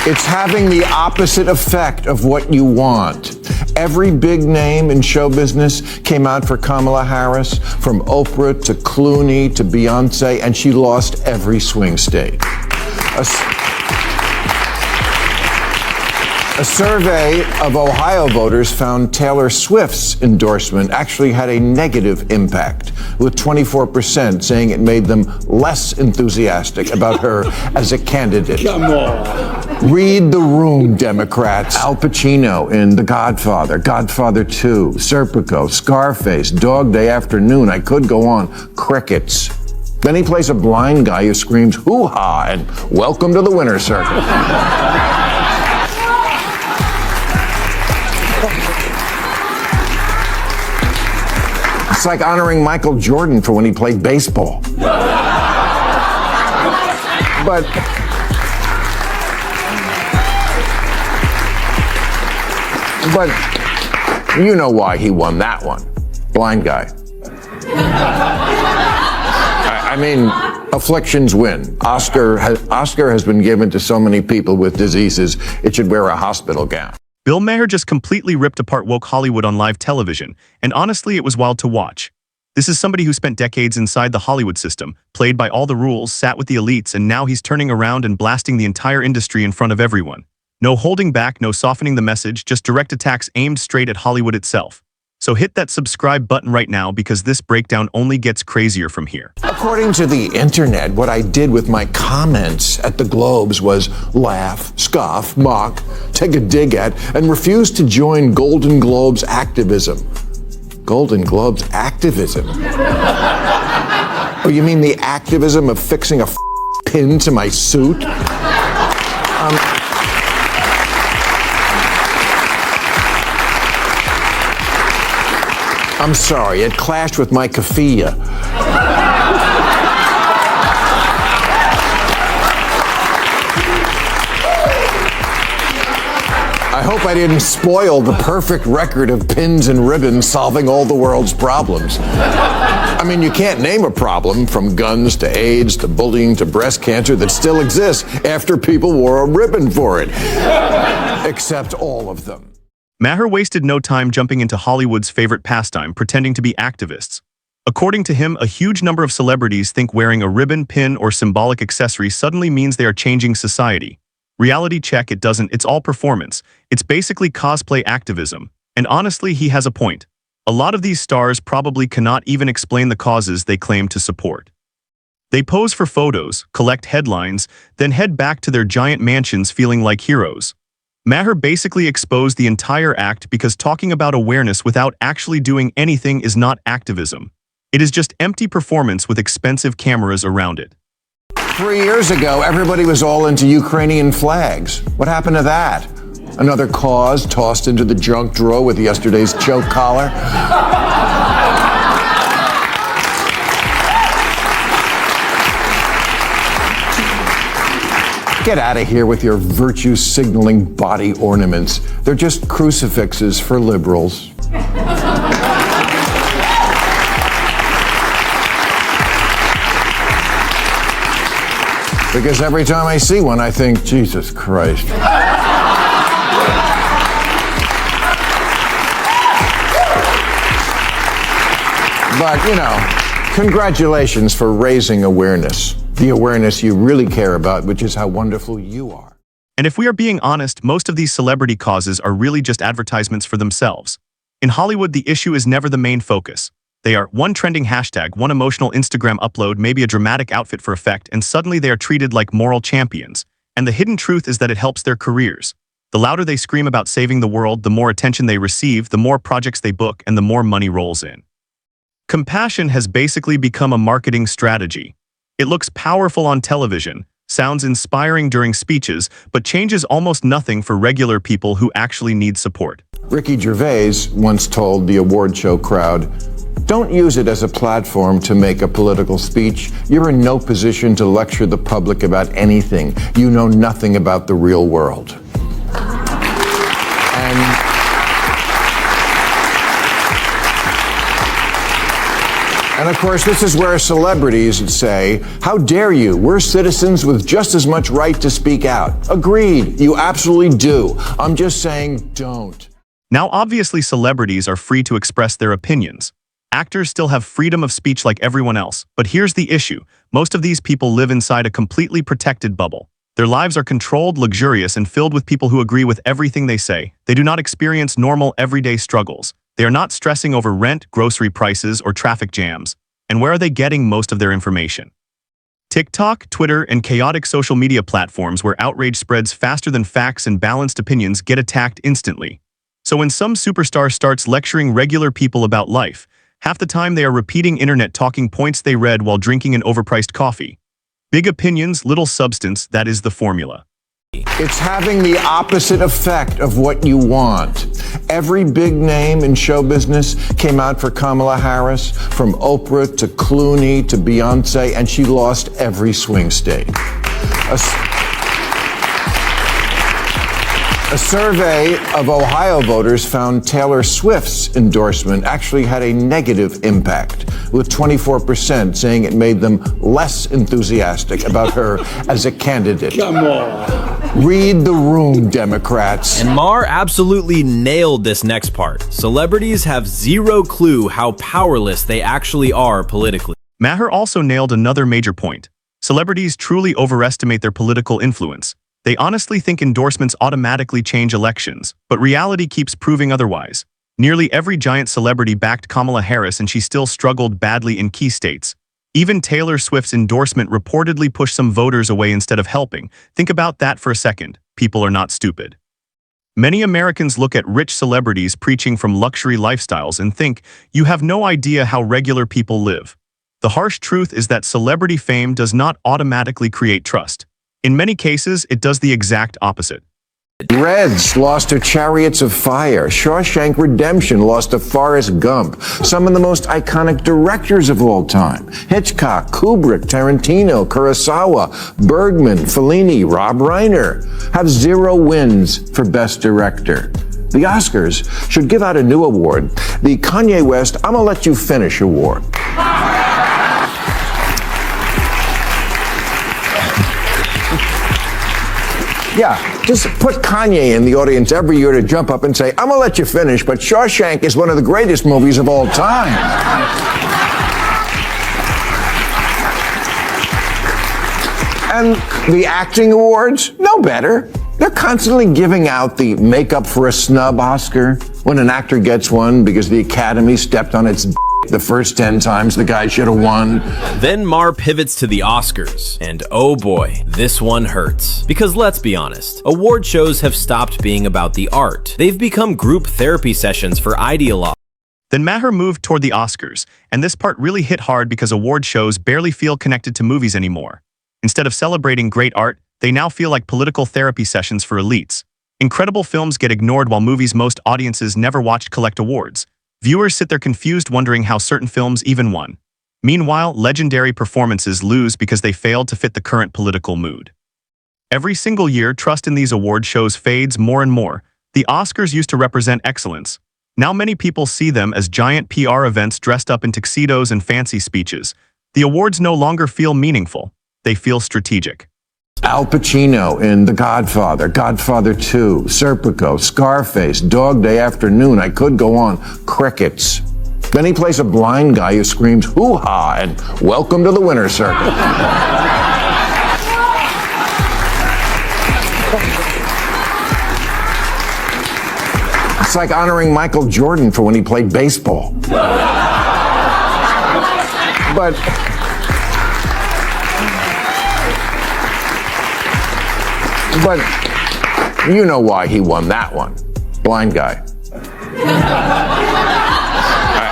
It's having the opposite effect of what you want. Every big name in show business came out for Kamala Harris, from Oprah to Clooney to Beyonce, and she lost every swing state. A survey of Ohio voters found Taylor Swift's endorsement actually had a negative impact, with 24% saying it made them less enthusiastic about her as a candidate. Come on. Read the room, Democrats. Al Pacino in The Godfather, Godfather 2, Serpico, Scarface, Dog Day Afternoon. I could go on. Crickets. Then he plays a blind guy who screams hoo-ha and welcome to the winner's circle. It's like honoring Michael Jordan for when he played baseball. But you know why he won that one. Blind guy. I mean, afflictions win. Oscar has been given to so many people with diseases, it should wear a hospital gown. Bill Maher just completely ripped apart woke Hollywood on live television, and honestly, it was wild to watch. This is somebody who spent decades inside the Hollywood system, played by all the rules, sat with the elites, and now he's turning around and blasting the entire industry in front of everyone. No holding back, no softening the message, just direct attacks aimed straight at Hollywood itself. So hit that subscribe button right now because this breakdown only gets crazier from here. According to the internet, what I did with my comments at the Globes was laugh, scoff, mock, take a dig at, and refuse to join Golden Globes activism. Golden Globes activism? Oh, you mean the activism of fixing a pin to my suit? I'm sorry, it clashed with my kafia. I hope I didn't spoil the perfect record of pins and ribbons solving all the world's problems. I mean, you can't name a problem from guns to AIDS to bullying to breast cancer that still exists after people wore a ribbon for it. Except all of them. Maher wasted no time jumping into Hollywood's favorite pastime, pretending to be activists. According to him, a huge number of celebrities think wearing a ribbon, pin, or symbolic accessory suddenly means they are changing society. Reality check, it doesn't. It's all performance. It's basically cosplay activism. And honestly, he has a point. A lot of these stars probably cannot even explain the causes they claim to support. They pose for photos, collect headlines, then head back to their giant mansions feeling like heroes. Maher basically exposed the entire act because talking about awareness without actually doing anything is not activism. It is just empty performance with expensive cameras around it. 3 years ago, everybody was all into Ukrainian flags. What happened to that? Another cause tossed into the junk drawer with yesterday's choke collar? Get out of here with your virtue-signaling body ornaments. They're just crucifixes for liberals. Because every time I see one, I think, Jesus Christ. But, you know, congratulations for raising awareness. The awareness you really care about, which is how wonderful you are. And if we are being honest, most of these celebrity causes are really just advertisements for themselves. In Hollywood, the issue is never the main focus. They are one trending hashtag, one emotional Instagram upload, maybe a dramatic outfit for effect, and suddenly they are treated like moral champions. And the hidden truth is that it helps their careers. The louder they scream about saving the world, the more attention they receive, the more projects they book, and the more money rolls in. Compassion has basically become a marketing strategy. It looks powerful on television, sounds inspiring during speeches, but changes almost nothing for regular people who actually need support. Ricky Gervais once told the award show crowd, "Don't use it as a platform to make a political speech. You're in no position to lecture the public about anything. You know nothing about the real world." And of course, this is where celebrities say, how dare you? We're citizens with just as much right to speak out. Agreed, you absolutely do. I'm just saying, don't. Now, obviously, celebrities are free to express their opinions. Actors still have freedom of speech like everyone else, but here's the issue. Most of these people live inside a completely protected bubble. Their lives are controlled, luxurious, and filled with people who agree with everything they say. They do not experience normal, everyday struggles. They are not stressing over rent, grocery prices, or traffic jams. And where are they getting most of their information? TikTok, Twitter, and chaotic social media platforms where outrage spreads faster than facts and balanced opinions get attacked instantly. So when some superstar starts lecturing regular people about life, half the time they are repeating internet talking points they read while drinking an overpriced coffee. Big opinions, little substance, that is the formula. It's having the opposite effect of what you want. Every big name in show business came out for Kamala Harris, from Oprah to Clooney to Beyonce, and she lost every swing state. A survey of Ohio voters found Taylor Swift's endorsement actually had a negative impact, with 24% saying it made them less enthusiastic about her as a candidate. Come on. Read the room, Democrats. And Maher absolutely nailed this next part. Celebrities have zero clue how powerless they actually are politically. Maher also nailed another major point. Celebrities truly overestimate their political influence. They honestly think endorsements automatically change elections, but reality keeps proving otherwise. Nearly every giant celebrity backed Kamala Harris, and she still struggled badly in key states. Even Taylor Swift's endorsement reportedly pushed some voters away instead of helping. Think about that for a second. People are not stupid. Many Americans look at rich celebrities preaching from luxury lifestyles and think, you have no idea how regular people live. The harsh truth is that celebrity fame does not automatically create trust. In many cases, it does the exact opposite. Reds lost to Chariots of Fire. Shawshank Redemption lost to Forrest Gump. Some of the most iconic directors of all time. Hitchcock, Kubrick, Tarantino, Kurosawa, Bergman, Fellini, Rob Reiner have 0 wins for Best Director. The Oscars should give out a new award, the Kanye West I'ma Let You Finish Award. Yeah, just put Kanye in the audience every year to jump up and say, I'm gonna let you finish, but Shawshank is one of the greatest movies of all time. And the acting awards, no better. They're constantly giving out the makeup for a snub Oscar when an actor gets one because the Academy stepped on its the first 10 times the guy should have won. Then Maher pivots to the Oscars, and oh boy, this one hurts. Because let's be honest, award shows have stopped being about the art. They've become group therapy sessions for ideologues. Then Maher moved toward the Oscars, and this part really hit hard because award shows barely feel connected to movies anymore. Instead of celebrating great art, they now feel like political therapy sessions for elites. Incredible films get ignored while movies most audiences never watched collect awards. Viewers sit there confused wondering how certain films even won. Meanwhile, legendary performances lose because they failed to fit the current political mood. Every single year, trust in these award shows fades more and more. The Oscars used to represent excellence. Now many people see them as giant PR events dressed up in tuxedos and fancy speeches. The awards no longer feel meaningful. They feel strategic. Al Pacino in The Godfather, Godfather 2, Serpico, Scarface, Dog Day Afternoon, I could go on. Crickets. Then he plays a blind guy who screams hoo-ha and welcome to the winner's circle. It's like honoring Michael Jordan for when he played baseball. But you know why he won that one. Blind guy.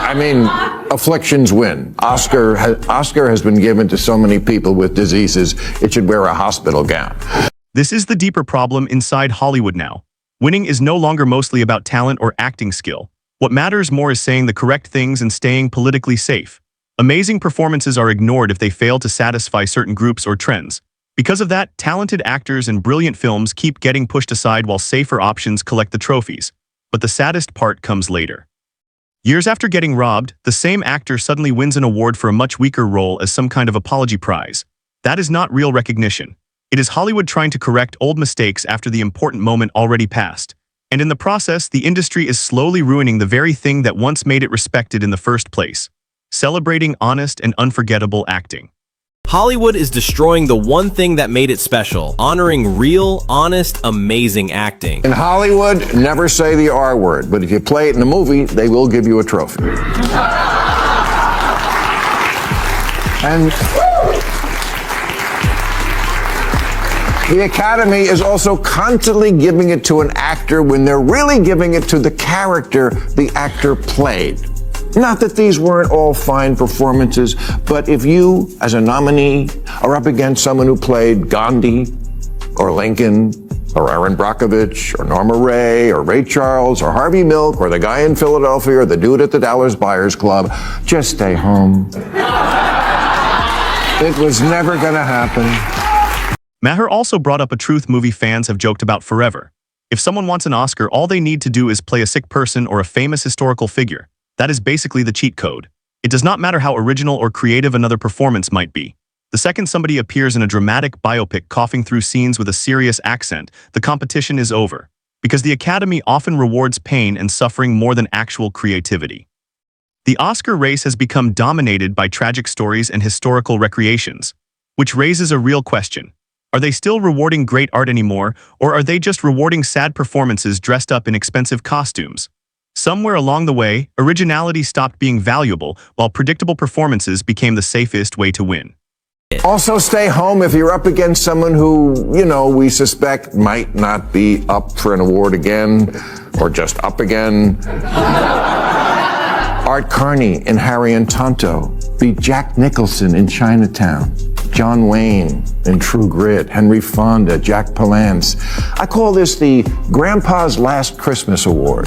I mean, afflictions win. Oscar has been given to so many people with diseases, it should wear a hospital gown. This is the deeper problem inside Hollywood now. Winning is no longer mostly about talent or acting skill. What matters more is saying the correct things and staying politically safe. Amazing performances are ignored if they fail to satisfy certain groups or trends. Because of that, talented actors and brilliant films keep getting pushed aside while safer options collect the trophies. But the saddest part comes later. Years after getting robbed, the same actor suddenly wins an award for a much weaker role as some kind of apology prize. That is not real recognition. It is Hollywood trying to correct old mistakes after the important moment already passed. And in the process, the industry is slowly ruining the very thing that once made it respected in the first place. Celebrating honest and unforgettable acting. Hollywood is destroying the one thing that made it special, honoring real, honest, amazing acting. In Hollywood, never say the R word, but if you play it in a movie, they will give you a trophy. And the Academy is also constantly giving it to an actor when they're really giving it to the character the actor played. Not that these weren't all fine performances, but if you, as a nominee, are up against someone who played Gandhi, or Lincoln, or Aaron Brockovich, or Norma Ray, or Ray Charles, or Harvey Milk, or the guy in Philadelphia, or the dude at the Dallas Buyers Club, just stay home. It was never gonna happen. Maher also brought up a truth movie fans have joked about forever. If someone wants an Oscar, all they need to do is play a sick person or a famous historical figure. That is basically the cheat code. It does not matter how original or creative another performance might be. The second somebody appears in a dramatic biopic coughing through scenes with a serious accent, the competition is over. Because the Academy often rewards pain and suffering more than actual creativity. The Oscar race has become dominated by tragic stories and historical recreations, which raises a real question. Are they still rewarding great art anymore, or are they just rewarding sad performances dressed up in expensive costumes? Somewhere along the way, originality stopped being valuable, while predictable performances became the safest way to win. Also stay home if you're up against someone who, we suspect might not be up for an award again, or just up again. Art Carney in Harry and Tonto beat Jack Nicholson in Chinatown. John Wayne in True Grit, Henry Fonda, Jack Palance. I call this the Grandpa's Last Christmas Award.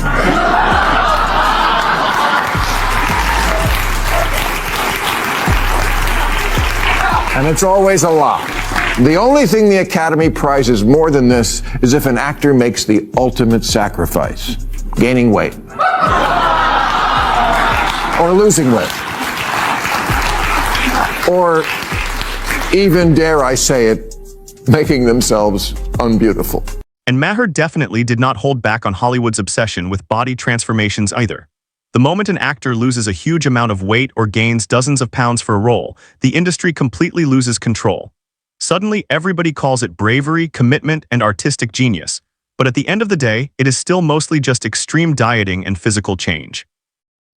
And it's always a lot. The only thing the Academy prizes more than this is if an actor makes the ultimate sacrifice, gaining weight. Or losing weight. Or even, dare I say it, making themselves unbeautiful. And Maher definitely did not hold back on Hollywood's obsession with body transformations either. The moment an actor loses a huge amount of weight or gains dozens of pounds for a role, the industry completely loses control. Suddenly, everybody calls it bravery, commitment, and artistic genius. But at the end of the day, it is still mostly just extreme dieting and physical change.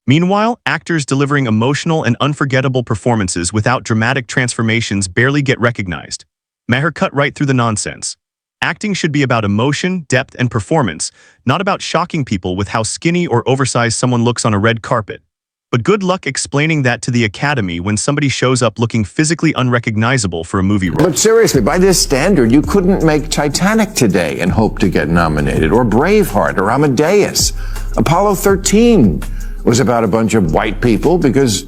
Meanwhile, actors delivering emotional and unforgettable performances without dramatic transformations barely get recognized. Maher cut right through the nonsense. Acting should be about emotion, depth, and performance, not about shocking people with how skinny or oversized someone looks on a red carpet. But good luck explaining that to the Academy when somebody shows up looking physically unrecognizable for a movie role. But seriously, by this standard, you couldn't make Titanic today and hope to get nominated, or Braveheart, or Amadeus. Apollo 13 was about a bunch of white people because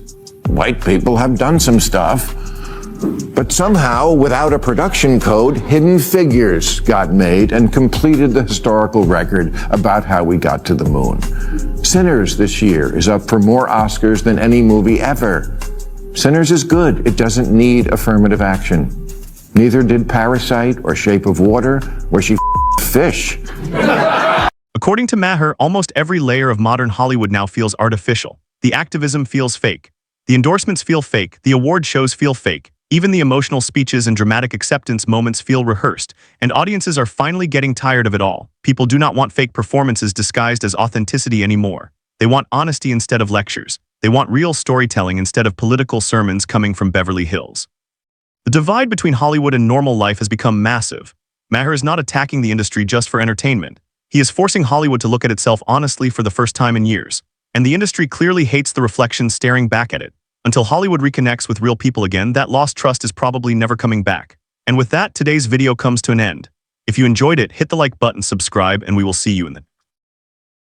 white people have done some stuff. But somehow, without a production code, Hidden Figures got made and completed the historical record about how we got to the moon. Sinners this year is up for more Oscars than any movie ever. Sinners is good. It doesn't need affirmative action. Neither did Parasite or Shape of Water, where she fish. According to Maher, almost every layer of modern Hollywood now feels artificial. The activism feels fake. The endorsements feel fake. The award shows feel fake. Even the emotional speeches and dramatic acceptance moments feel rehearsed, and audiences are finally getting tired of it all. People do not want fake performances disguised as authenticity anymore. They want honesty instead of lectures. They want real storytelling instead of political sermons coming from Beverly Hills. The divide between Hollywood and normal life has become massive. Maher is not attacking the industry just for entertainment. He is forcing Hollywood to look at itself honestly for the first time in years. And the industry clearly hates the reflection staring back at it. Until Hollywood reconnects with real people again, that lost trust is probably never coming back. And with that, today's video comes to an end. If you enjoyed it, hit the like button, subscribe, and we will see you in the